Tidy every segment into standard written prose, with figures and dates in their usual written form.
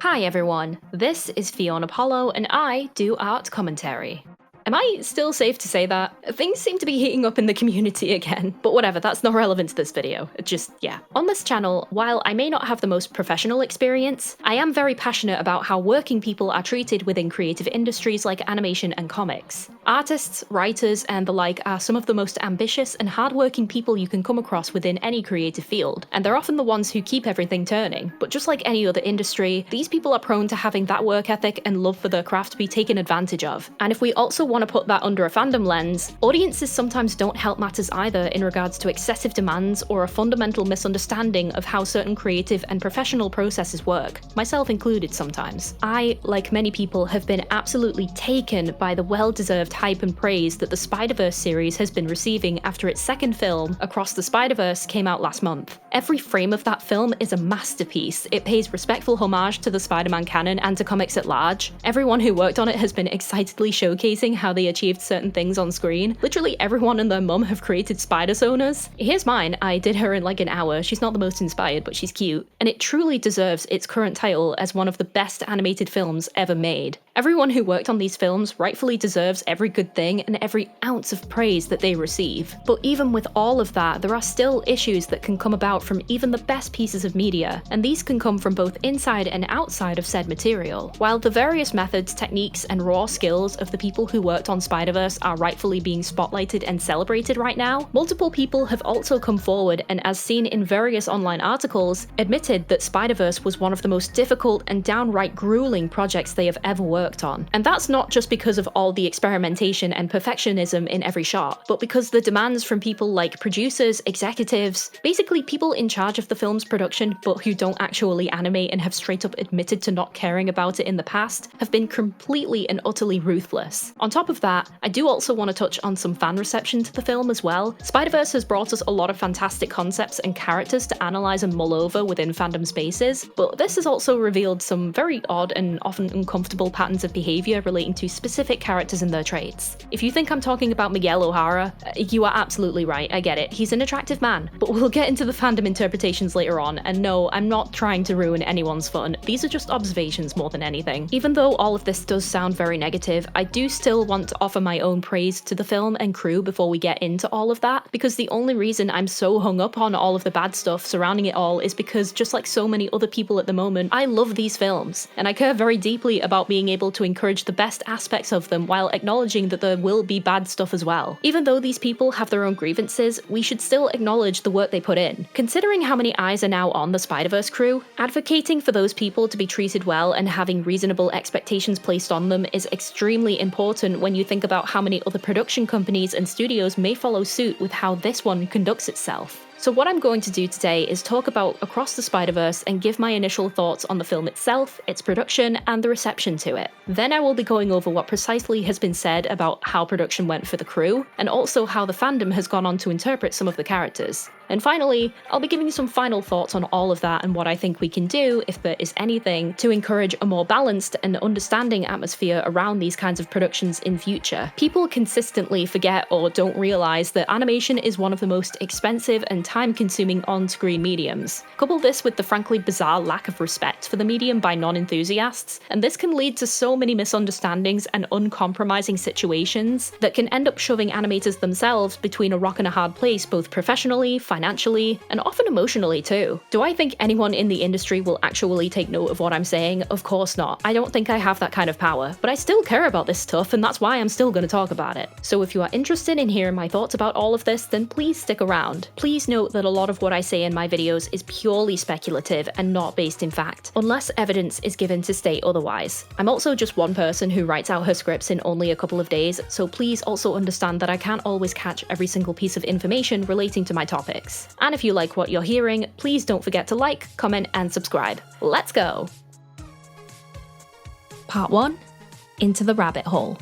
Hi everyone, this is Fionapollo and I do art commentary. Am I still safe to say that? Things seem to be heating up in the community again, but whatever, that's not relevant to this video. Yeah. On this channel, while I may not have the most professional experience, I am very passionate about how working people are treated within creative industries like animation and comics. Artists, writers, and the like are some of the most ambitious and hardworking people you can come across within any creative field, and they're often the ones who keep everything turning. But just like any other industry, these people are prone to having that work ethic and love for their craft be taken advantage of. And if we also want to put that under a fandom lens, audiences sometimes don't help matters either in regards to excessive demands or a fundamental misunderstanding of how certain creative and professional processes work, myself included sometimes. I, like many people, have been absolutely taken by the well-deserved hype and praise that the SpiderVerse series has been receiving after its second film, Across the Spider-Verse, came out last month. Every frame of that film is a masterpiece. It pays respectful homage to the Spider-Man canon and to comics at large. Everyone who worked on it has been excitedly showcasing how they achieved certain things on screen. Literally everyone and their mum have created spider-sonas. Here's mine. I did her in like an hour. She's not the most inspired, but she's cute. And it truly deserves its current title as one of the best animated films ever made. Everyone who worked on these films rightfully deserves every good thing and every ounce of praise that they receive. But even with all of that, there are still issues that can come about from even the best pieces of media, and these can come from both inside and outside of said material. While the various methods, techniques, and raw skills of the people who worked on Spider-Verse are rightfully being spotlighted and celebrated right now, multiple people have also come forward and, as seen in various online articles, admitted that Spider-Verse was one of the most difficult and downright grueling projects they have ever worked on. And that's not just because of all the experimentation and perfectionism in every shot, but because the demands from people like producers, executives, basically people in charge of the film's production but who don't actually animate and have straight up admitted to not caring about it in the past, have been completely and utterly ruthless. On top of that, I do also want to touch on some fan reception to the film as well. Spider-Verse has brought us a lot of fantastic concepts and characters to analyze and mull over within fandom spaces, but this has also revealed some very odd and often uncomfortable patterns of behavior relating to specific characters and their traits. If you think I'm talking about Miguel O'Hara, you are absolutely right, I get it. He's an attractive man, but we'll get into the fandom interpretations later on, and no, I'm not trying to ruin anyone's fun. These are just observations more than anything. Even though all of this does sound very negative, I do still want to offer my own praise to the film and crew before we get into all of that, because the only reason I'm so hung up on all of the bad stuff surrounding it all is because, just like so many other people at the moment, I love these films, and I care very deeply about being able to encourage the best aspects of them while acknowledging that there will be bad stuff as well. Even though these people have their own grievances, we should still acknowledge the work they put in. Considering how many eyes are now on the Spider-Verse crew, advocating for those people to be treated well and having reasonable expectations placed on them is extremely important when you think about how many other production companies and studios may follow suit with how this one conducts itself. So what I'm going to do today is talk about Across the Spider-Verse and give my initial thoughts on the film itself, its production, and the reception to it. Then I will be going over what precisely has been said about how production went for the crew, and also how the fandom has gone on to interpret some of the characters. And finally, I'll be giving you some final thoughts on all of that and what I think we can do, if there is anything, to encourage a more balanced and understanding atmosphere around these kinds of productions in future. People consistently forget or don't realize that animation is one of the most expensive and time-consuming on-screen mediums. Couple this with the frankly bizarre lack of respect for the medium by non-enthusiasts, and this can lead to so many misunderstandings and uncompromising situations that can end up shoving animators themselves between a rock and a hard place, both professionally, financially, and often emotionally too. Do I think anyone in the industry will actually take note of what I'm saying? Of course not. I don't think I have that kind of power, but I still care about this stuff, and that's why I'm still going to talk about it. So if you are interested in hearing my thoughts about all of this, then please stick around. Please note that a lot of what I say in my videos is purely speculative and not based in fact, unless evidence is given to state otherwise. I'm also just one person who writes out her scripts in only a couple of days, so please also understand that I can't always catch every single piece of information relating to my topics. And if you like what you're hearing, please don't forget to like, comment, and subscribe. Let's go! Part 1. Into the Rabbit Hole.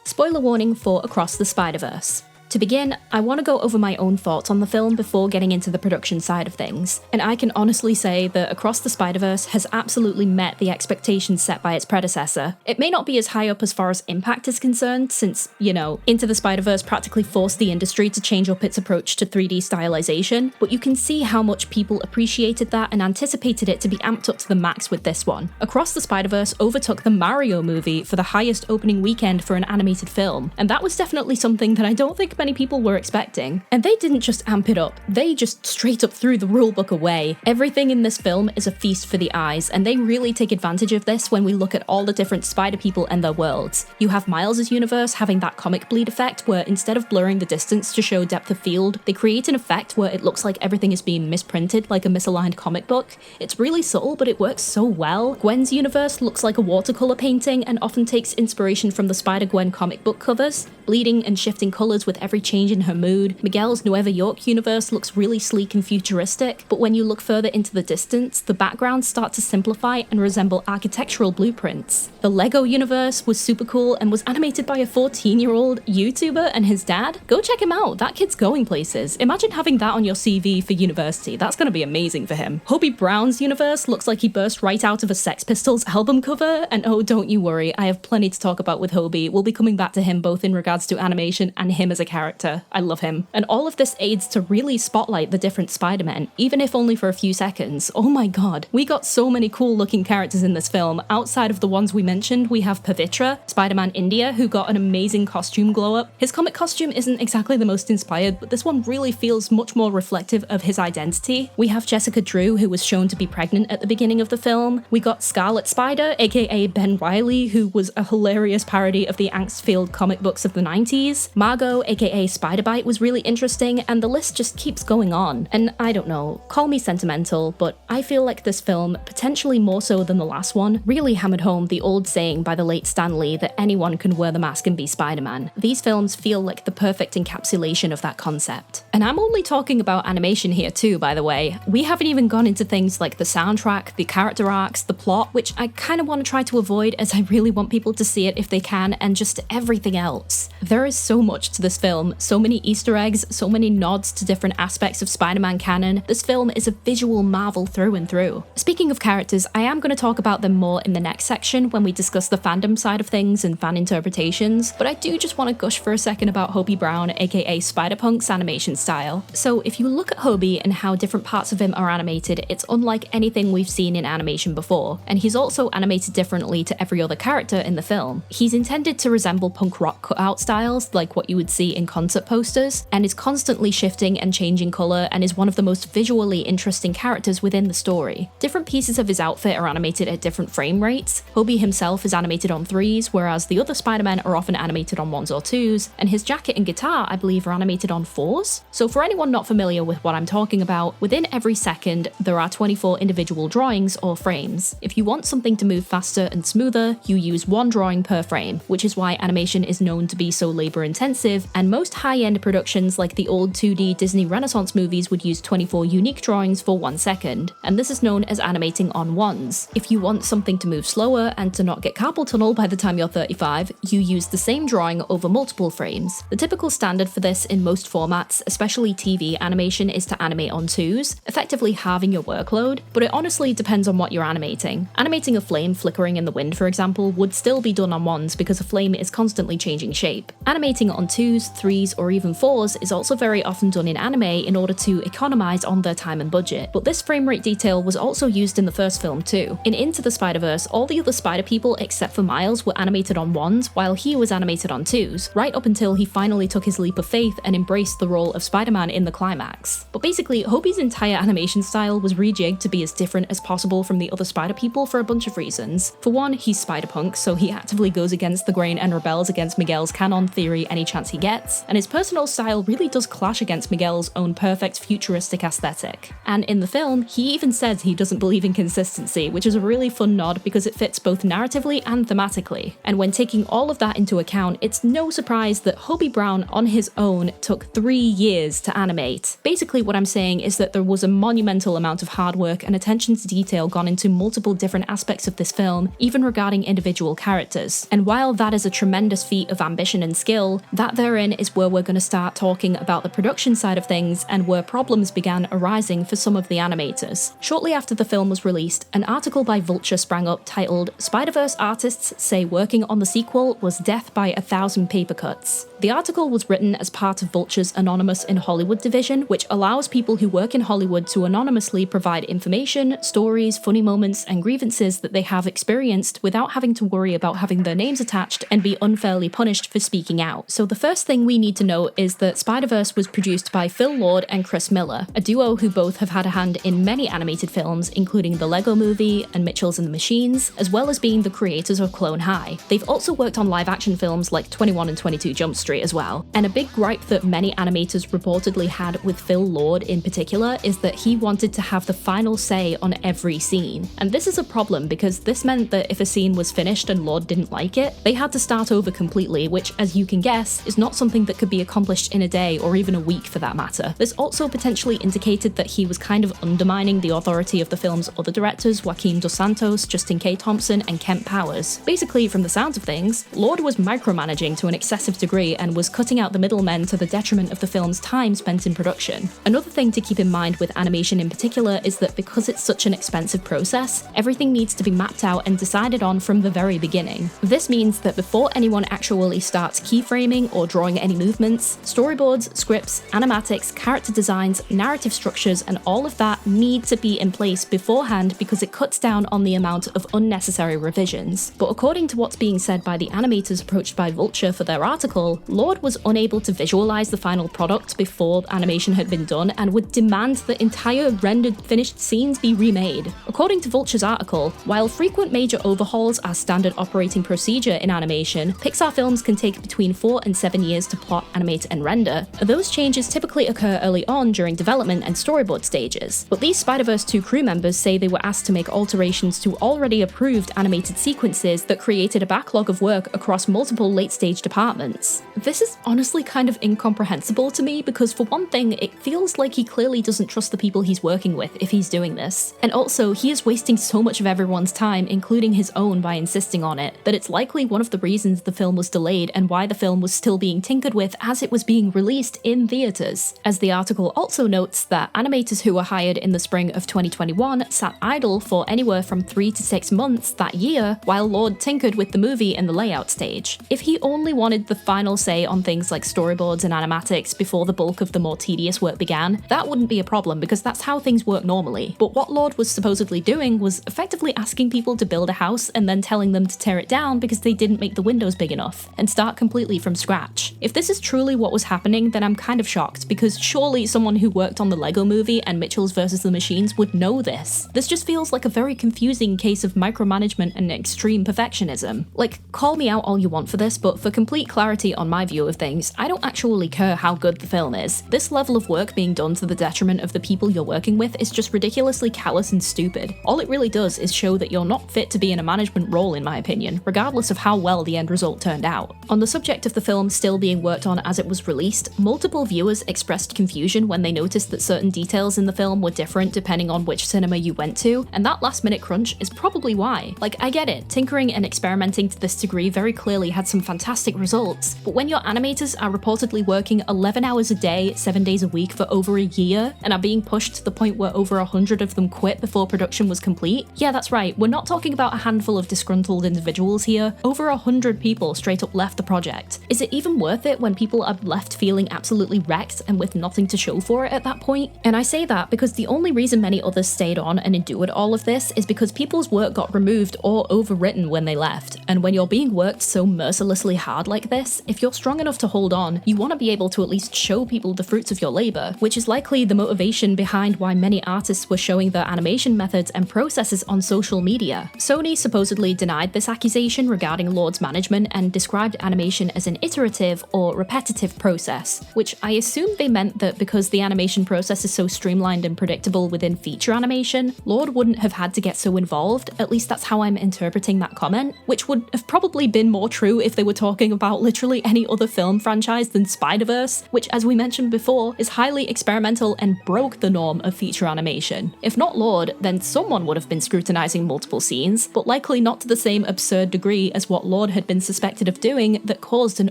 Spoiler warning for Across the Spider-Verse. To begin, I want to go over my own thoughts on the film before getting into the production side of things, and I can honestly say that Across the Spider-Verse has absolutely met the expectations set by its predecessor. It may not be as high up as far as impact is concerned, since, you know, Into the Spider-Verse practically forced the industry to change up its approach to 3D stylization, but you can see how much people appreciated that and anticipated it to be amped up to the max with this one. Across the Spider-Verse overtook the Mario movie for the highest opening weekend for an animated film, and that was definitely something that I don't think many people were expecting. And they didn't just amp it up, they just straight up threw the rulebook away. Everything in this film is a feast for the eyes, and they really take advantage of this when we look at all the different spider people and their worlds. You have Miles' universe having that comic bleed effect where instead of blurring the distance to show depth of field, they create an effect where it looks like everything is being misprinted like a misaligned comic book. It's really subtle, but it works so well. Gwen's universe looks like a watercolor painting and often takes inspiration from the Spider-Gwen comic book covers, bleeding and shifting colors with every change in her mood. Miguel's Nueva York universe looks really sleek and futuristic, but when you look further into the distance, the backgrounds start to simplify and resemble architectural blueprints. The Lego universe was super cool and was animated by a 14-year-old YouTuber and his dad. Go check him out, that kid's going places. Imagine having that on your CV for university, that's gonna be amazing for him. Hobie Brown's universe looks like he burst right out of a Sex Pistols album cover, and oh, don't you worry, I have plenty to talk about with Hobie. We'll be coming back to him both in regards to animation and him as a character. I love him. And all of this aids to really spotlight the different Spider-Men, even if only for a few seconds. Oh my god, we got so many cool looking characters in this film. Outside of the ones we mentioned, we have Pavitra, Spider-Man India, who got an amazing costume glow up. His comic costume isn't exactly the most inspired, but this one really feels much more reflective of his identity. We have Jessica Drew, who was shown to be pregnant at the beginning of the film. We got Scarlet Spider, aka Ben Reilly, who was a hilarious parody of the angst-filled comic books of the 90s. Margot, aka Spider-Bite, was really interesting, and the list just keeps going on. And I don't know, call me sentimental, but I feel like this film, potentially more so than the last one, really hammered home the old saying by the late Stan Lee that anyone can wear the mask and be Spider-Man. These films feel like the perfect encapsulation of that concept. And I'm only talking about animation here too, by the way. We haven't even gone into things like the soundtrack, the character arcs, the plot, which I kind of want to try to avoid as I really want people to see it if they can, and just everything else. There is so much to this film, so many Easter eggs, so many nods to different aspects of Spider-Man canon. This film is a visual marvel through and through. Speaking of characters, I am going to talk about them more in the next section when we discuss the fandom side of things and fan interpretations, but I do just want to gush for a second about Hobie Brown, aka Spider-Punk's animation style. So if you look at Hobie and how different parts of him are animated, it's unlike anything we've seen in animation before, and he's also animated differently to every other character in the film. He's intended to resemble punk rock cutout styles like what you would see in concert posters, and is constantly shifting and changing colour, and is one of the most visually interesting characters within the story. Different pieces of his outfit are animated at different frame rates. Hobie himself is animated on 3s, whereas the other Spider-Men are often animated on 1s or 2s, and his jacket and guitar, I believe, are animated on 4s. So for anyone not familiar with what I'm talking about, within every second, there are 24 individual drawings or frames. If you want something to move faster and smoother, you use one drawing per frame, which is why animation is known to be so labor intensive, and most high-end productions like the old 2D Disney Renaissance movies would use 24 unique drawings for 1 second, and this is known as animating on 1s. If you want something to move slower and to not get carpal tunnel by the time you're 35, you use the same drawing over multiple frames. The typical standard for this in most formats, especially TV animation, is to animate on 2s, effectively halving your workload, but it honestly depends on what you're animating. Animating a flame flickering in the wind, for example, would still be done on 1s because a flame is constantly changing shape. Animating on 2s, 3s, or even 4s is also very often done in anime in order to economize on their time and budget, but this frame rate detail was also used in the first film too. In Into the Spider-Verse, all the other Spider people except for Miles were animated on 1s, while he was animated on 2s, right up until he finally took his leap of faith and embraced the role of Spider-Man in the climax. But basically, Hobie's entire animation style was rejigged to be as different as possible from the other Spider people for a bunch of reasons. For one, he's Spider-Punk, so he actively goes against the grain and rebels against Miguel's canon theory any chance he gets, and his personal style really does clash against Miguel's own perfect futuristic aesthetic. And in the film, he even says he doesn't believe in consistency, which is a really fun nod because it fits both narratively and thematically. And when taking all of that into account, it's no surprise that Hobie Brown on his own took 3 years to animate. Basically what I'm saying is that there was a monumental amount of hard work and attention to detail gone into multiple different aspects of this film, even regarding individual characters. And while that is a tremendous feat of ambition and skill, that therein is where we're going to start talking about the production side of things and where problems began arising for some of the animators. Shortly after the film was released, an article by Vulture sprang up titled "SpiderVerse Artists Say Working on the Sequel Was Death by 1,000 Paper Cuts." The article was written as part of Vulture's Anonymous in Hollywood division, which allows people who work in Hollywood to anonymously provide information, stories, funny moments, and grievances that they have experienced without having to worry about having their names attached and be unfairly punished for speaking out. So the first thing we need to know is that SpiderVerse was produced by Phil Lord and Chris Miller, a duo who both have had a hand in many animated films, including The Lego Movie and Mitchells and the Machines, as well as being the creators of Clone High. They've also worked on live-action films like 21 and 22 Jump Street as well. And a big gripe that many animators reportedly had with Phil Lord in particular is that he wanted to have the final say on every scene. And this is a problem because this meant that if a scene was finished and Lord didn't like it, they had to start over completely, which, as you can guess, is not something that could be accomplished in a day or even a week for that matter. This also potentially indicated that he was kind of undermining the authority of the film's other directors, Joaquin Dos Santos, Justin K. Thompson, and Kent Powers. Basically, from the sounds of things, Lord was micromanaging to an excessive degree and was cutting out the middlemen to the detriment of the film's time spent in production. Another thing to keep in mind with animation in particular is that because it's such an expensive process, everything needs to be mapped out and decided on from the very beginning. This means that before anyone actually starts keyframing or drawing any movements, storyboards, scripts, animatics, character designs, narrative structures, and all of that need to be in place beforehand because it cuts down on the amount of unnecessary revisions. But according to what's being said by the animators approached by Vulture for their article, Lord was unable to visualize the final product before animation had been done and would demand that entire rendered finished scenes be remade. According to Vulture's article, while frequent major overhauls are standard operating procedure in animation, Pixar films can take between 4 and 7 years to plot, animate, and render. Those changes typically occur early on during development and storyboard stages. But these SpiderVerse 2 crew members say they were asked to make alterations to already approved animated sequences that created a backlog of work across multiple late-stage departments. This is honestly kind of incomprehensible to me because for one thing, it feels like he clearly doesn't trust the people he's working with if he's doing this. And also, he is wasting so much of everyone's time, including his own, by insisting on it, that it's likely one of the reasons the film was delayed and why the film was still being tinkered with as it was being released in theaters. As the article also notes that animators who were hired in the spring of 2021 sat idle for anywhere from 3 to 6 months that year while Lord tinkered with the movie and the layout stage. If he only wanted the final say on things like storyboards and animatics before the bulk of the more tedious work began, that wouldn't be a problem because that's how things work normally. But what Lord was supposedly doing was effectively asking people to build a house and then telling them to tear it down because they didn't make the windows big enough, and start completely from scratch. If this is truly what was happening, then I'm kind of shocked, because surely someone who worked on the Lego Movie and Mitchells vs. the Machines would know this. This just feels like a very confusing case of micromanagement and extreme perfectionism. Like, call me out all you want for this, but for complete clarity on my view of things, I don't actually care how good the film is. This level of work being done to the detriment of the people you're working with is just ridiculously callous and stupid. All it really does is show that you're not fit to be in a management role, in my opinion, regardless of how well the end result turned out. On the subject of the film still being worked on as it was released, multiple viewers expressed confusion when they noticed that certain details in the film were different depending on which cinema you went to, and that last-minute crunch is probably why. Like, I get it, tinkering and experimenting to this degree very clearly had some fantastic results, but when your animators are reportedly working 11 hours a day, 7 days a week for over a year, and are being pushed to the point where over 100 of them quit before production was complete, yeah, that's right, we're not talking about a handful of disgruntled individuals here, over 100 people straight up left the project. Is it even worth it when people are left feeling absolutely wrecked and with nothing to show for it at that point? And I say that because the only reason many others stayed on and endured all of this is because people's work got removed or overwritten when they left. And when you're being worked so mercilessly hard like this, if you're strong enough to hold on, you want to be able to at least show people the fruits of your labor, which is likely the motivation behind why many artists were showing their animation methods and processes on social media. Sony supposedly denied this accusation regarding Lord's management and described animation as an iterative or repetitive process, which I assume they meant that because the animation process is so streamlined and predictable within feature animation, Lord wouldn't have had to get so involved. At least that's how I'm interpreting that comment, which would have probably been more true if they were talking about literally any other film franchise than SpiderVerse, which, as we mentioned before, is highly experimental and broke the norm of feature animation. If not Lord, then someone would have been scrutinizing multiple scenes, but likely not to the same absurd degree as what Lord had been suspected of doing that caused an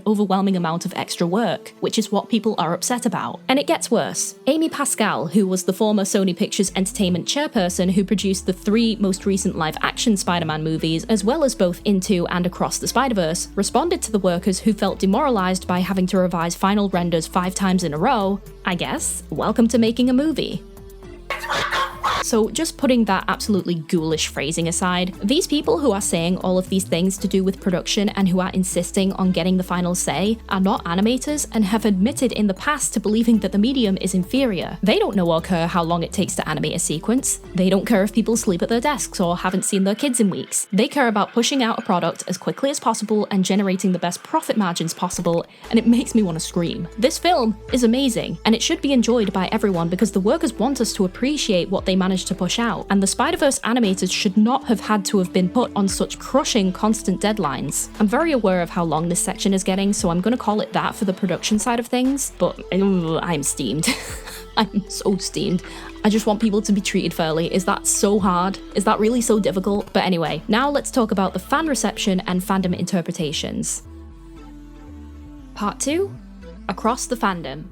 overwhelming amount amount of extra work, which is what people are upset about. And it gets worse. Amy Pascal, who was the former Sony Pictures Entertainment chairperson who produced the 3 most recent live-action Spider-Man movies, as well as both Into and Across the Spider-Verse, responded to the workers who felt demoralized by having to revise final renders 5 times in a row, I guess, welcome to making a movie. So just putting that absolutely ghoulish phrasing aside, these people who are saying all of these things to do with production and who are insisting on getting the final say are not animators and have admitted in the past to believing that the medium is inferior. They don't know or care how long it takes to animate a sequence. They don't care if people sleep at their desks or haven't seen their kids in weeks. They care about pushing out a product as quickly as possible and generating the best profit margins possible, and it makes me want to scream. This film is amazing, and it should be enjoyed by everyone because the workers want us to appreciate what they managed to push out, and the Spider-Verse animators should not have had to have been put on such crushing constant deadlines. I'm very aware of how long this section is getting, so I'm gonna call it that for the production side of things, but I'm steamed. I'm so steamed. I just want people to be treated fairly. Is that so hard? Is that really so difficult? But anyway, now let's talk about the fan reception and fandom interpretations. Part 2, Across the Fandom.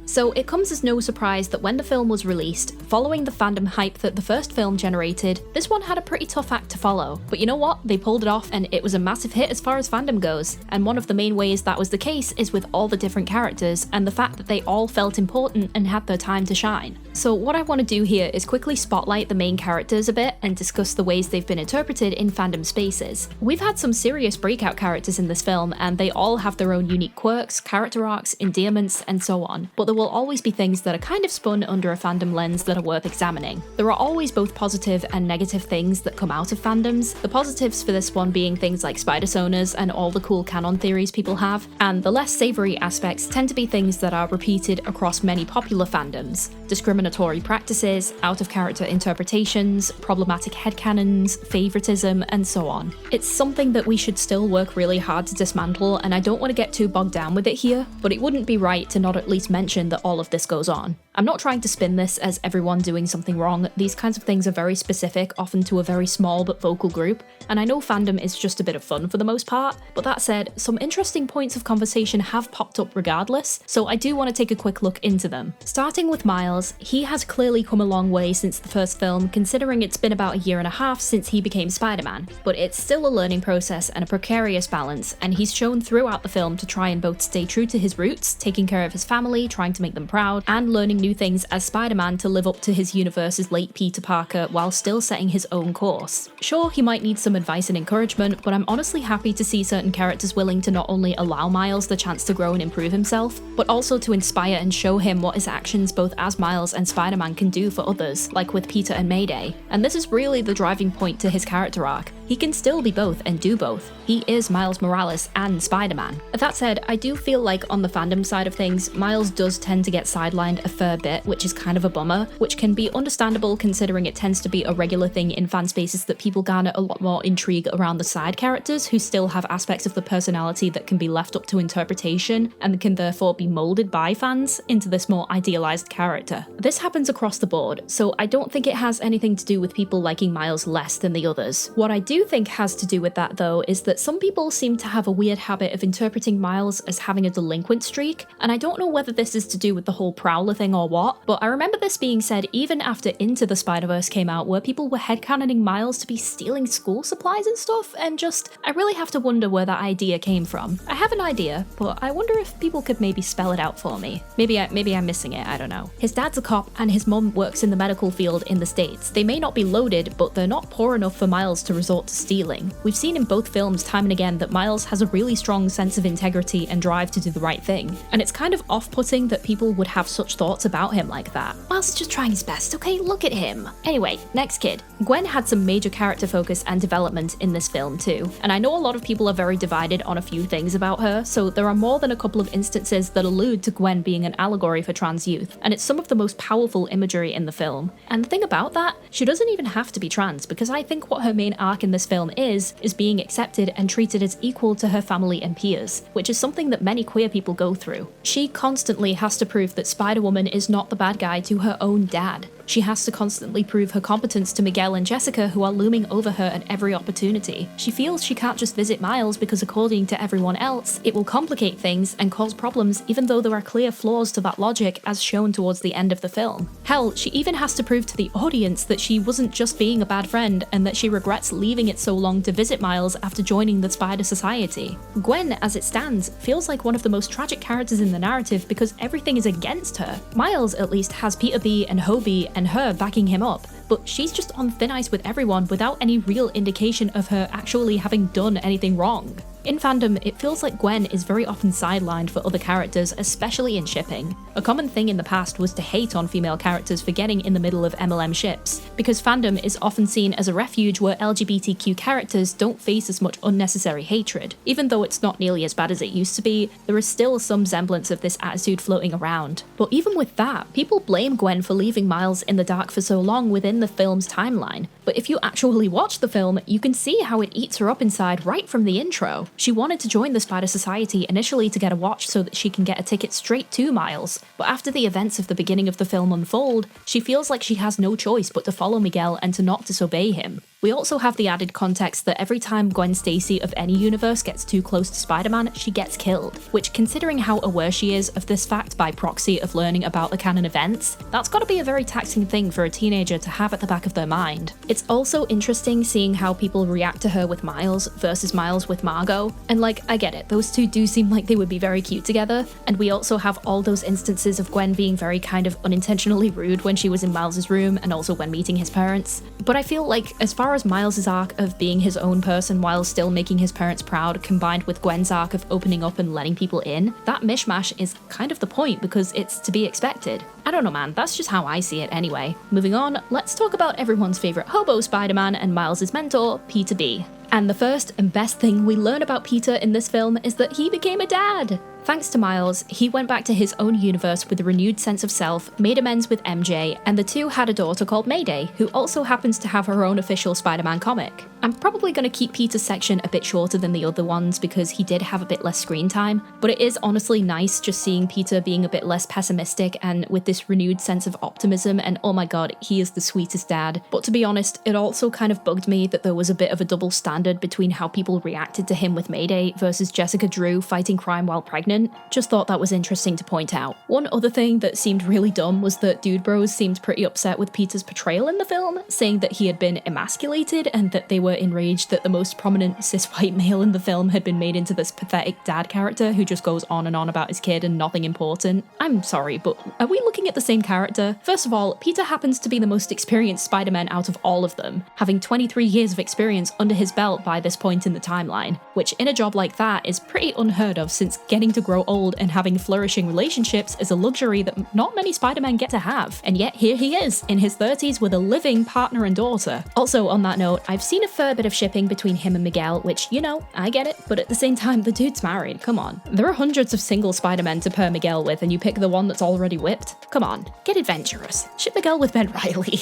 So it comes as no surprise that when the film was released, following the fandom hype that the first film generated, this one had a pretty tough act to follow. But you know what? They pulled it off and it was a massive hit as far as fandom goes. And one of the main ways that was the case is with all the different characters and the fact that they all felt important and had their time to shine. So what I want to do here is quickly spotlight the main characters a bit and discuss the ways they've been interpreted in fandom spaces. We've had some serious breakout characters in this film and they all have their own unique quirks, character arcs, endearments, and so on. But there will always be things that are kind of spun under a fandom lens that are worth examining. There are always both positive and negative things that come out of fandoms, the positives for this one being things like spider-soners and all the cool canon theories people have, and the less savoury aspects tend to be things that are repeated across many popular fandoms. Discriminatory practices, out-of-character interpretations, problematic headcanons, favoritism, and so on. It's something that we should still work really hard to dismantle, and I don't want to get too bogged down with it here, but it wouldn't be right to not at least mention that all of this goes on. I'm not trying to spin this as everyone doing something wrong. These kinds of things are very specific, often to a very small but vocal group, and I know fandom is just a bit of fun for the most part, but that said, some interesting points of conversation have popped up regardless, so I do want to take a quick look into them. Starting with Miles, he has clearly come a long way since the first film, considering it's been about 1.5 years since he became Spider-Man, but it's still a learning process and a precarious balance, and he's shown throughout the film to try and both stay true to his roots, taking care of his family, trying to make them proud, and learning new things as Spider-Man to live up to his universe's late Peter Parker while still setting his own course. Sure, he might need some advice and encouragement, but I'm honestly happy to see certain characters willing to not only allow Miles the chance to grow and improve himself, but also to inspire and show him what his actions both as Miles and Spider-Man can do for others, like with Peter and Mayday. And this is really the driving point to his character arc. He can still be both and do both. He is Miles Morales and Spider-Man. That said, I do feel like on the fandom side of things, Miles does tend to get sidelined a fair bit, which is kind of a bummer, which can be understandable considering it tends to be a regular thing in fan spaces that people garner a lot more intrigue around the side characters who still have aspects of the personality that can be left up to interpretation and can therefore be molded by fans into this more idealized character. This happens across the board, so I don't think it has anything to do with people liking Miles less than the others. What I do think has to do with that though is that some people seem to have a weird habit of interpreting Miles as having a delinquent streak, and I don't know whether this is to do with the whole Prowler thing or what, but I remember this being said even after Into the Spider-Verse came out, where people were headcanoning Miles to be stealing school supplies and stuff, and I really have to wonder where that idea came from. I have an idea, but I wonder if people could maybe spell it out for me. Maybe I'm missing it, I don't know. His dad's a cop and his mum works in the medical field in the States. They may not be loaded, but they're not poor enough for Miles to resort to stealing. We've seen in both films time and again that Miles has a really strong sense of integrity and drive to do the right thing, and it's kind of off-putting that people would have such thoughts about him like that. Miles is just trying his best, okay? Look at him. Anyway, next kid. Gwen had some major character focus and development in this film too, and I know a lot of people are very divided on a few things about her, so there are more than a couple of instances that allude to Gwen being an allegory for trans youth, and it's some of the most powerful imagery in the film. And the thing about that, she doesn't even have to be trans, because I think what her main arc in this film is being accepted and treated as equal to her family and peers, which is something that many queer people go through. She constantly has to prove that Spider-Woman is not the bad guy to her own dad. She has to constantly prove her competence to Miguel and Jessica, who are looming over her at every opportunity. She feels she can't just visit Miles because according to everyone else, it will complicate things and cause problems even though there are clear flaws to that logic as shown towards the end of the film. Hell, she even has to prove to the audience that she wasn't just being a bad friend and that she regrets leaving it so long to visit Miles after joining the Spider Society. Gwen, as it stands, feels like one of the most tragic characters in the narrative because everything is against her. Miles at least has Peter B and Hobie and her backing him up, but she's just on thin ice with everyone without any real indication of her actually having done anything wrong. In fandom, it feels like Gwen is very often sidelined for other characters, especially in shipping. A common thing in the past was to hate on female characters for getting in the middle of MLM ships, because fandom is often seen as a refuge where LGBTQ characters don't face as much unnecessary hatred. Even though it's not nearly as bad as it used to be, there is still some semblance of this attitude floating around. But even with that, people blame Gwen for leaving Miles in the dark for so long within the film's timeline. But if you actually watch the film, you can see how it eats her up inside right from the intro. She wanted to join the Spider Society initially to get a watch so that she can get a ticket straight to Miles, but after the events of the beginning of the film unfold, she feels like she has no choice but to follow Miguel and to not disobey him. We also have the added context that every time Gwen Stacy of any universe gets too close to Spider-Man, she gets killed, which, considering how aware she is of this fact by proxy of learning about the canon events, that's gotta be a very taxing thing for a teenager to have at the back of their mind. It's also interesting seeing how people react to her with Miles versus Miles with Margot, and like, I get it, those two do seem like they would be very cute together, and we also have all those instances of Gwen being very kind of unintentionally rude when she was in Miles's room and also when meeting his parents. But I feel like, as far as Miles' arc of being his own person while still making his parents proud, combined with Gwen's arc of opening up and letting people in, that mishmash is kind of the point because it's to be expected. I don't know man, that's just how I see it anyway. Moving on, let's talk about everyone's favourite hobo Spider-Man and Miles' mentor, Peter B. And the first and best thing we learn about Peter in this film is that he became a dad! Thanks to Miles, he went back to his own universe with a renewed sense of self, made amends with MJ, and the two had a daughter called Mayday, who also happens to have her own official Spider-Man comic. I'm probably going to keep Peter's section a bit shorter than the other ones because he did have a bit less screen time, but it is honestly nice just seeing Peter being a bit less pessimistic and with this renewed sense of optimism, and oh my god, he is the sweetest dad. But to be honest, it also kind of bugged me that there was a bit of a double standard between how people reacted to him with Mayday versus Jessica Drew fighting crime while pregnant. Just thought that was interesting to point out. One other thing that seemed really dumb was that Dude Bros seemed pretty upset with Peter's portrayal in the film, saying that he had been emasculated and that they were enraged that the most prominent cis-white male in the film had been made into this pathetic dad character who just goes on and on about his kid and nothing important. I'm sorry, but are we looking at the same character? First of all, Peter happens to be the most experienced Spider-Man out of all of them, having 23 years of experience under his belt by this point in the timeline, which in a job like that is pretty unheard of since getting to grow old and having flourishing relationships is a luxury that not many Spider-Men get to have, and yet here he is, in his 30s with a living partner and daughter. Also, on that note, I've seen a fair bit of shipping between him and Miguel, which, you know, I get it, but at the same time, the dude's married, come on. There are hundreds of single Spider-Men to pair Miguel with, and you pick the one that's already whipped? Come on, get adventurous. Ship Miguel with Ben Reilly.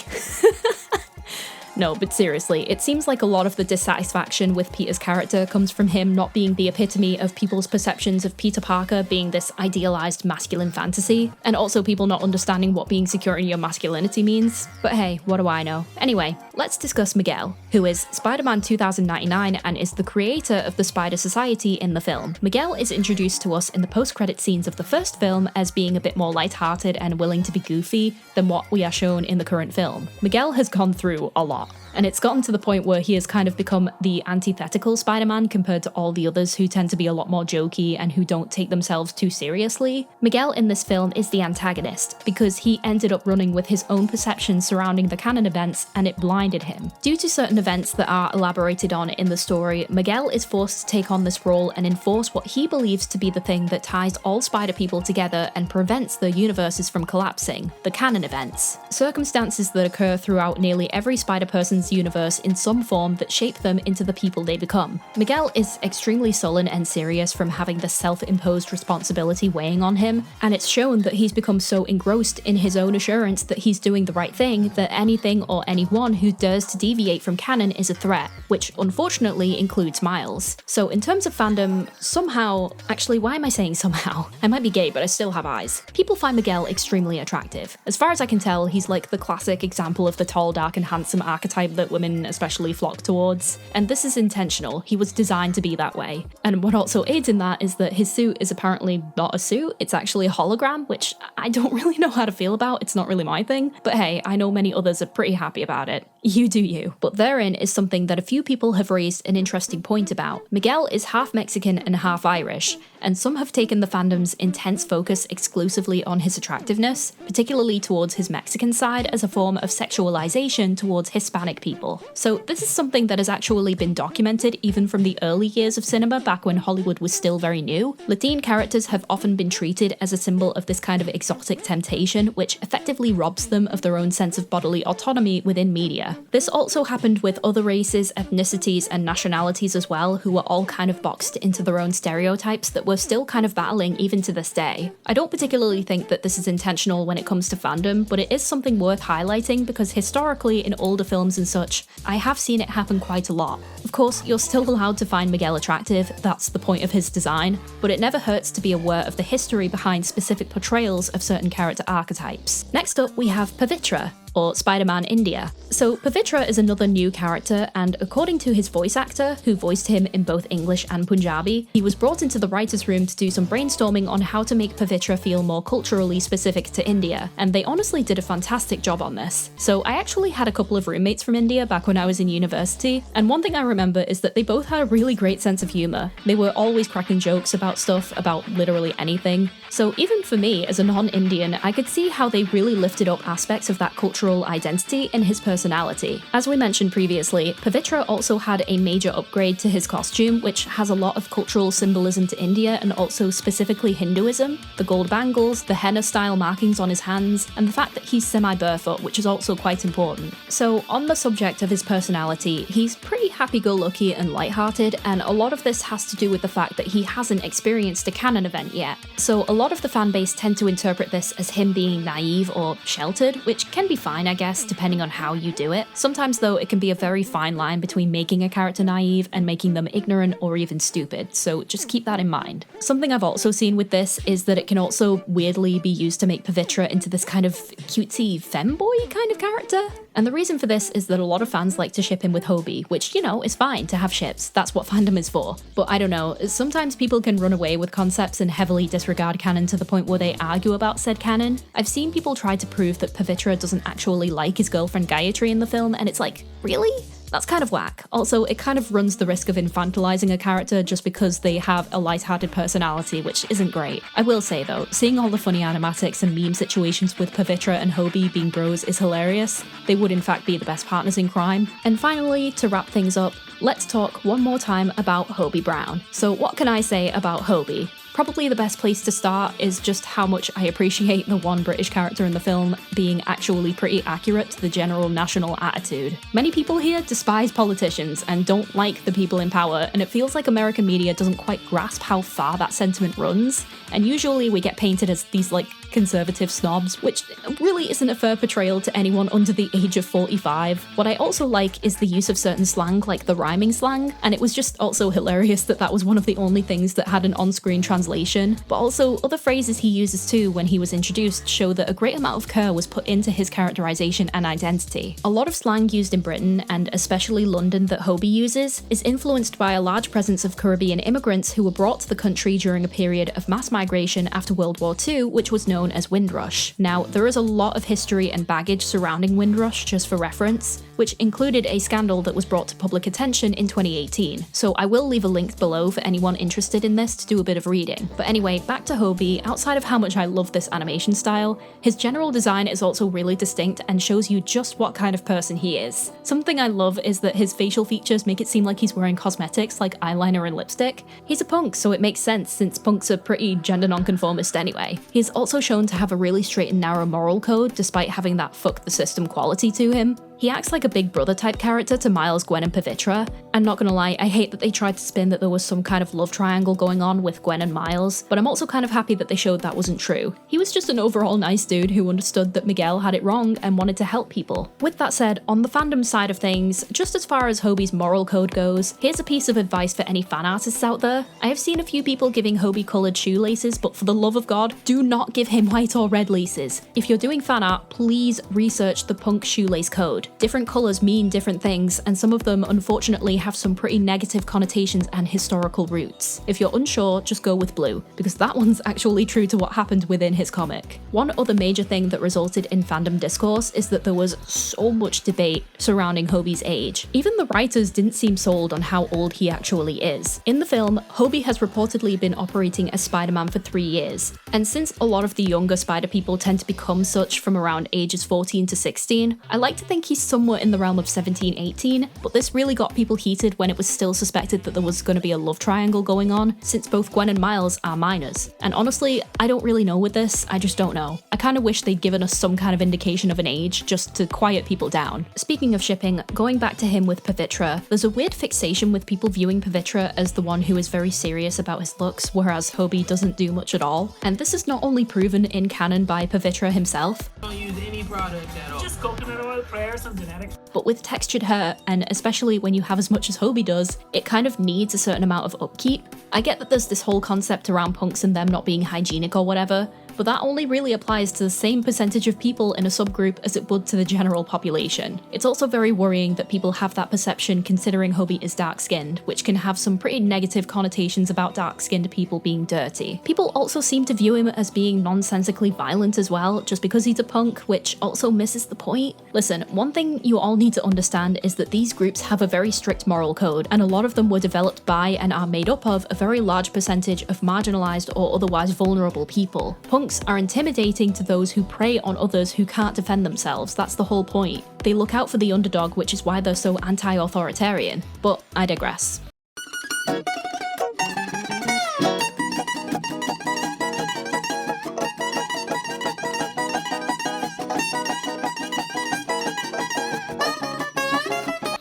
No, but seriously, it seems like a lot of the dissatisfaction with Peter's character comes from him not being the epitome of people's perceptions of Peter Parker being this idealized masculine fantasy, and also people not understanding what being secure in your masculinity means. But hey, what do I know? Anyway, let's discuss Miguel, who is Spider-Man 2099 and is the creator of the Spider Society in the film. Miguel is introduced to us in the post-credit scenes of the first film as being a bit more lighthearted and willing to be goofy than what we are shown in the current film. Miguel has gone through a lot, and it's gotten to the point where he has kind of become the antithetical Spider-Man compared to all the others who tend to be a lot more jokey and who don't take themselves too seriously. Miguel in this film is the antagonist because he ended up running with his own perceptions surrounding the canon events and it blinded him. Due to certain events that are elaborated on in the story, Miguel is forced to take on this role and enforce what he believes to be the thing that ties all Spider people together and prevents their universes from collapsing, the canon events. Circumstances that occur throughout nearly every Spider person's person's universe in some form that shape them into the people they become. Miguel is extremely sullen and serious from having the self-imposed responsibility weighing on him, and it's shown that he's become so engrossed in his own assurance that he's doing the right thing that anything or anyone who dares to deviate from canon is a threat, which unfortunately includes Miles. So in terms of fandom, somehow, actually why am I saying somehow? I might be gay, but I still have eyes. People find Miguel extremely attractive. As far as I can tell, he's like the classic example of the tall, dark and handsome archetype that women especially flock towards. And this is intentional, he was designed to be that way. And what also aids in that is that his suit is apparently not a suit, it's actually a hologram, which I don't really know how to feel about, it's not really my thing. But hey, I know many others are pretty happy about it. You do you. But therein is something that a few people have raised an interesting point about. Miguel is half Mexican and half Irish, and some have taken the fandom's intense focus exclusively on his attractiveness, particularly towards his Mexican side, as a form of sexualization towards Hispanic people. So this is something that has actually been documented even from the early years of cinema, back when Hollywood was still very new. Latin characters have often been treated as a symbol of this kind of exotic temptation, which effectively robs them of their own sense of bodily autonomy within media. This also happened with other races, ethnicities, and nationalities as well, who were all kind of boxed into their own stereotypes that we're still kind of battling even to this day. I don't particularly think that this is intentional when it comes to fandom, but it is something worth highlighting because historically in older films and such, I have seen it happen quite a lot. Of course, you're still allowed to find Miguel attractive, that's the point of his design, but it never hurts to be aware of the history behind specific portrayals of certain character archetypes. Next up, we have Pavitra, or Spider-Man India. So Pavitra is another new character, and according to his voice actor, who voiced him in both English and Punjabi, he was brought into the writer's room to do some brainstorming on how to make Pavitra feel more culturally specific to India, and they honestly did a fantastic job on this. So I actually had a couple of roommates from India back when I was in university, and one thing I remember is that they both had a really great sense of humour. They were always cracking jokes about stuff, about literally anything. So even for me, as a non-Indian, I could see how they really lifted up aspects of that cultural identity in his personality. As we mentioned previously, Pavitra also had a major upgrade to his costume, which has a lot of cultural symbolism to India and also specifically Hinduism. The gold bangles, the henna-style markings on his hands, and the fact that he's semi-barefoot, which is also quite important. So on the subject of his personality, he's pretty happy-go-lucky and lighthearted, and a lot of this has to do with the fact that he hasn't experienced a canon event yet. So a lot of the fanbase tend to interpret this as him being naive or sheltered, which can be fine, I guess, depending on how you do it. Sometimes though, it can be a very fine line between making a character naive and making them ignorant or even stupid, so just keep that in mind. Something I've also seen with this is that it can also weirdly be used to make Pavitra into this kind of cutesy femboy kind of character. And the reason for this is that a lot of fans like to ship him with Hobie, which, you know, is fine to have ships, that's what fandom is for. But I don't know, sometimes people can run away with concepts and heavily disregard canon to the point where they argue about said canon. I've seen people try to prove that Pavitra doesn't actually like his girlfriend Gayatri in the film, and it's like, really? That's kind of whack. Also, it kind of runs the risk of infantilizing a character just because they have a lighthearted personality, which isn't great. I will say though, seeing all the funny animatics and meme situations with Pavitra and Hobie being bros is hilarious. They would in fact be the best partners in crime. And finally, to wrap things up, let's talk one more time about Hobie Brown. So what can I say about Hobie? Probably the best place to start is just how much I appreciate the one British character in the film being actually pretty accurate to the general national attitude. Many people here despise politicians and don't like the people in power, and it feels like American media doesn't quite grasp how far that sentiment runs, and usually we get painted as these like conservative snobs, which really isn't a fair portrayal to anyone under the age of 45. What I also like is the use of certain slang, like the rhyming slang, and it was just also hilarious that that was one of the only things that had an on-screen translation, but also other phrases he uses too when he was introduced show that a great amount of care was put into his characterization and identity. A lot of slang used in Britain, and especially London, that Hobie uses, is influenced by a large presence of Caribbean immigrants who were brought to the country during a period of mass migration after World War II, which was known as Windrush. Now, there is a lot of history and baggage surrounding Windrush, just for reference, which included a scandal that was brought to public attention in 2018, so I will leave a link below for anyone interested in this to do a bit of reading. But anyway, back to Hobie. Outside of how much I love this animation style, his general design is also really distinct and shows you just what kind of person he is. Something I love is that his facial features make it seem like he's wearing cosmetics like eyeliner and lipstick. He's a punk, so it makes sense since punks are pretty gender nonconformist anyway. He's also shown to have a really straight and narrow moral code despite having that fuck the system quality to him. He acts like a big brother type character to Miles, Gwen, and Pavitra. And not gonna lie, I hate that they tried to spin that there was some kind of love triangle going on with Gwen and Miles, but I'm also kind of happy that they showed that wasn't true. He was just an overall nice dude who understood that Miguel had it wrong and wanted to help people. With that said, on the fandom side of things, just as far as Hobie's moral code goes, here's a piece of advice for any fan artists out there. I have seen a few people giving Hobie coloured shoelaces, but for the love of God, do not give him white or red laces. If you're doing fan art, please research the punk shoelace code. Different colours mean different things, and some of them unfortunately have some pretty negative connotations and historical roots. If you're unsure, just go with blue, because that one's actually true to what happened within his comic. One other major thing that resulted in fandom discourse is that there was so much debate surrounding Hobie's age. Even the writers didn't seem sold on how old he actually is. In the film, Hobie has reportedly been operating as Spider-Man for 3 years, and since a lot of the younger Spider people tend to become such from around ages 14 to 16, I like to think he's somewhere in the realm of 17, 18, but this really got people heated when it was still suspected that there was going to be a love triangle going on, since both Gwen and Miles are minors. And honestly, I don't really know with this, I just don't know. I kind of wish they'd given us some kind of indication of an age, just to quiet people down. Speaking of shipping, going back to him with Pavitra, there's a weird fixation with people viewing Pavitra as the one who is very serious about his looks, whereas Hobie doesn't do much at all. And this is not only proven in canon by Pavitra himself, don't use any product at all. Just coconut oil, prayers, some genetics. But with textured hair, and especially when you have as much as Hobie does, it kind of needs a certain amount of upkeep. I get that there's this whole concept around punks and them not being hygienic or whatever, but that only really applies to the same percentage of people in a subgroup as it would to the general population. It's also very worrying that people have that perception considering Hobie is dark-skinned, which can have some pretty negative connotations about dark-skinned people being dirty. People also seem to view him as being nonsensically violent as well, just because he's a punk, which also misses the point. Listen, one thing you all need to understand is that these groups have a very strict moral code, and a lot of them were developed by and are made up of a very large percentage of marginalized or otherwise vulnerable people. Punks are intimidating to those who prey on others who can't defend themselves, that's the whole point. They look out for the underdog, which is why they're so anti-authoritarian. But I digress.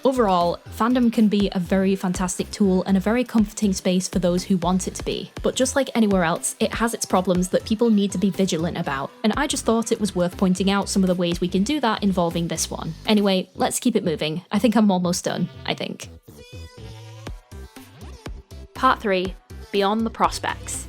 Overall, fandom can be a very fantastic tool and a very comforting space for those who want it to be. But just like anywhere else, it has its problems that people need to be vigilant about, and I just thought it was worth pointing out some of the ways we can do that involving this one. Anyway, let's keep it moving. I think I'm almost done, I think. Part 3. Beyond the prospects.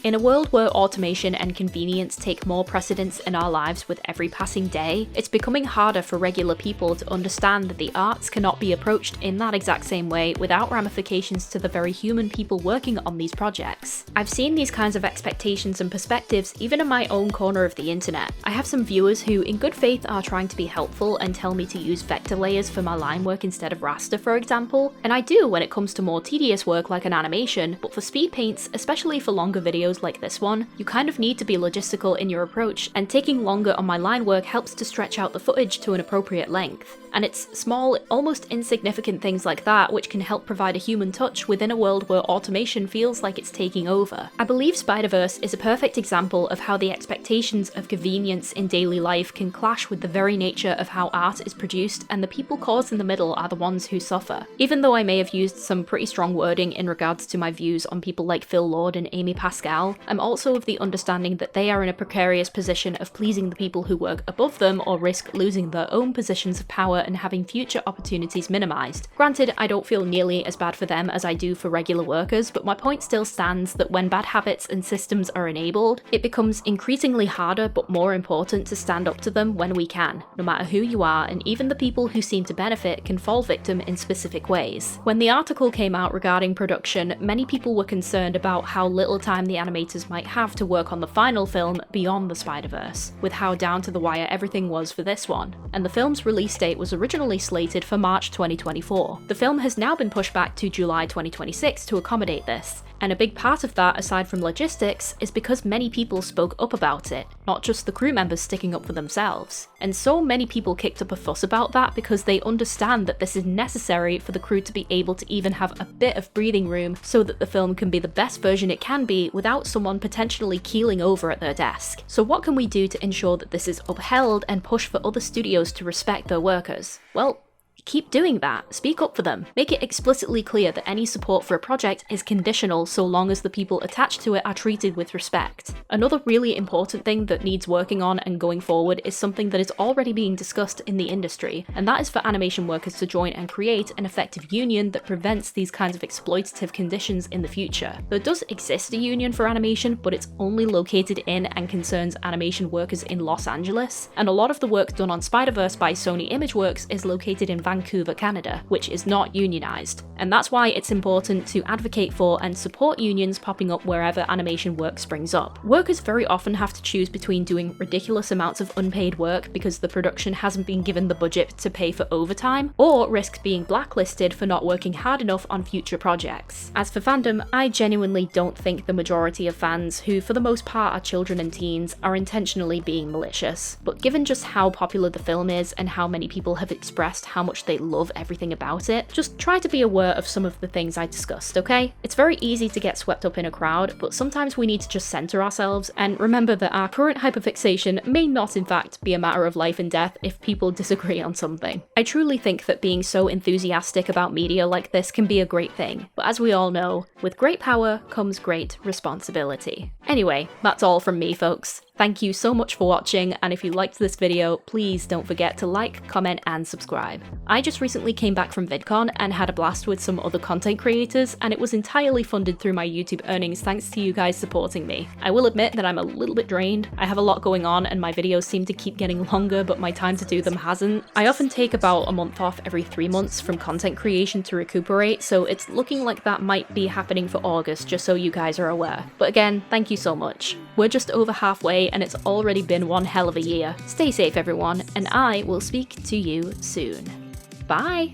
In a world where automation and convenience take more precedence in our lives with every passing day, it's becoming harder for regular people to understand that the arts cannot be approached in that exact same way without ramifications to the very human people working on these projects. I've seen these kinds of expectations and perspectives even in my own corner of the internet. I have some viewers who, in good faith, are trying to be helpful and tell me to use vector layers for my line work instead of raster, for example, and I do when it comes to more tedious work like an animation, but for speed paints, especially for longer videos like this one, you kind of need to be logistical in your approach, and taking longer on my line work helps to stretch out the footage to an appropriate length. And it's small, almost insignificant things like that which can help provide a human touch within a world where automation feels like it's taking over. I believe SpiderVerse is a perfect example of how the expectations of convenience in daily life can clash with the very nature of how art is produced, and the people caught in the middle are the ones who suffer. Even though I may have used some pretty strong wording in regards to my views on people like Phil Lord and Amy Pascal, I'm also of the understanding that they are in a precarious position of pleasing the people who work above them or risk losing their own positions of power and having future opportunities minimized. Granted, I don't feel nearly as bad for them as I do for regular workers, but my point still stands that when bad habits and systems are enabled, it becomes increasingly harder but more important to stand up to them when we can, no matter who you are, and even the people who seem to benefit can fall victim in specific ways. When the article came out regarding production, many people were concerned about how little time the animators might have to work on the final film beyond the Spider-Verse, with how down to the wire everything was for this one, and the film's release date was originally slated for March 2024. The film has now been pushed back to July 2026 to accommodate this, And a big part of that, aside from logistics, is because many people spoke up about it, not just the crew members sticking up for themselves. And so many people kicked up a fuss about that because they understand that this is necessary for the crew to be able to even have a bit of breathing room so that the film can be the best version it can be without someone potentially keeling over at their desk. So what can we do to ensure that this is upheld and push for other studios to respect their workers? Well, keep doing that. Speak up for them. Make it explicitly clear that any support for a project is conditional so long as the people attached to it are treated with respect. Another really important thing that needs working on and going forward is something that is already being discussed in the industry, and that is for animation workers to join and create an effective union that prevents these kinds of exploitative conditions in the future. There does exist a union for animation, but it's only located in and concerns animation workers in Los Angeles, and a lot of the work done on SpiderVerse by Sony Imageworks is located in Vancouver, Canada, which is not unionized. And that's why it's important to advocate for and support unions popping up wherever animation work springs up. Workers very often have to choose between doing ridiculous amounts of unpaid work because the production hasn't been given the budget to pay for overtime, or risk being blacklisted for not working hard enough on future projects. As for Fandom, I genuinely don't think the majority of fans, who for the most part are children and teens, are intentionally being malicious. But given just how popular the film is and how many people have expressed how much they love everything about it, just try to be aware of some of the things I discussed, okay? It's very easy to get swept up in a crowd, but sometimes we need to just center ourselves and remember that our current hyperfixation may not in fact be a matter of life and death if people disagree on something. I truly think that being so enthusiastic about media like this can be a great thing, but as we all know, with great power comes great responsibility. Anyway, that's all from me, folks. Thank you so much for watching, and if you liked this video, please don't forget to like, comment, and subscribe. I just recently came back from VidCon and had a blast with some other content creators, and it was entirely funded through my YouTube earnings thanks to you guys supporting me. I will admit that I'm a little bit drained. I have a lot going on and my videos seem to keep getting longer, but my time to do them hasn't. I often take about a month off every 3 months from content creation to recuperate, so it's looking like that might be happening for August, just so you guys are aware. But again, thank you so much. We're just over halfway and it's already been one hell of a year. Stay safe everyone, and I will speak to you soon. Bye!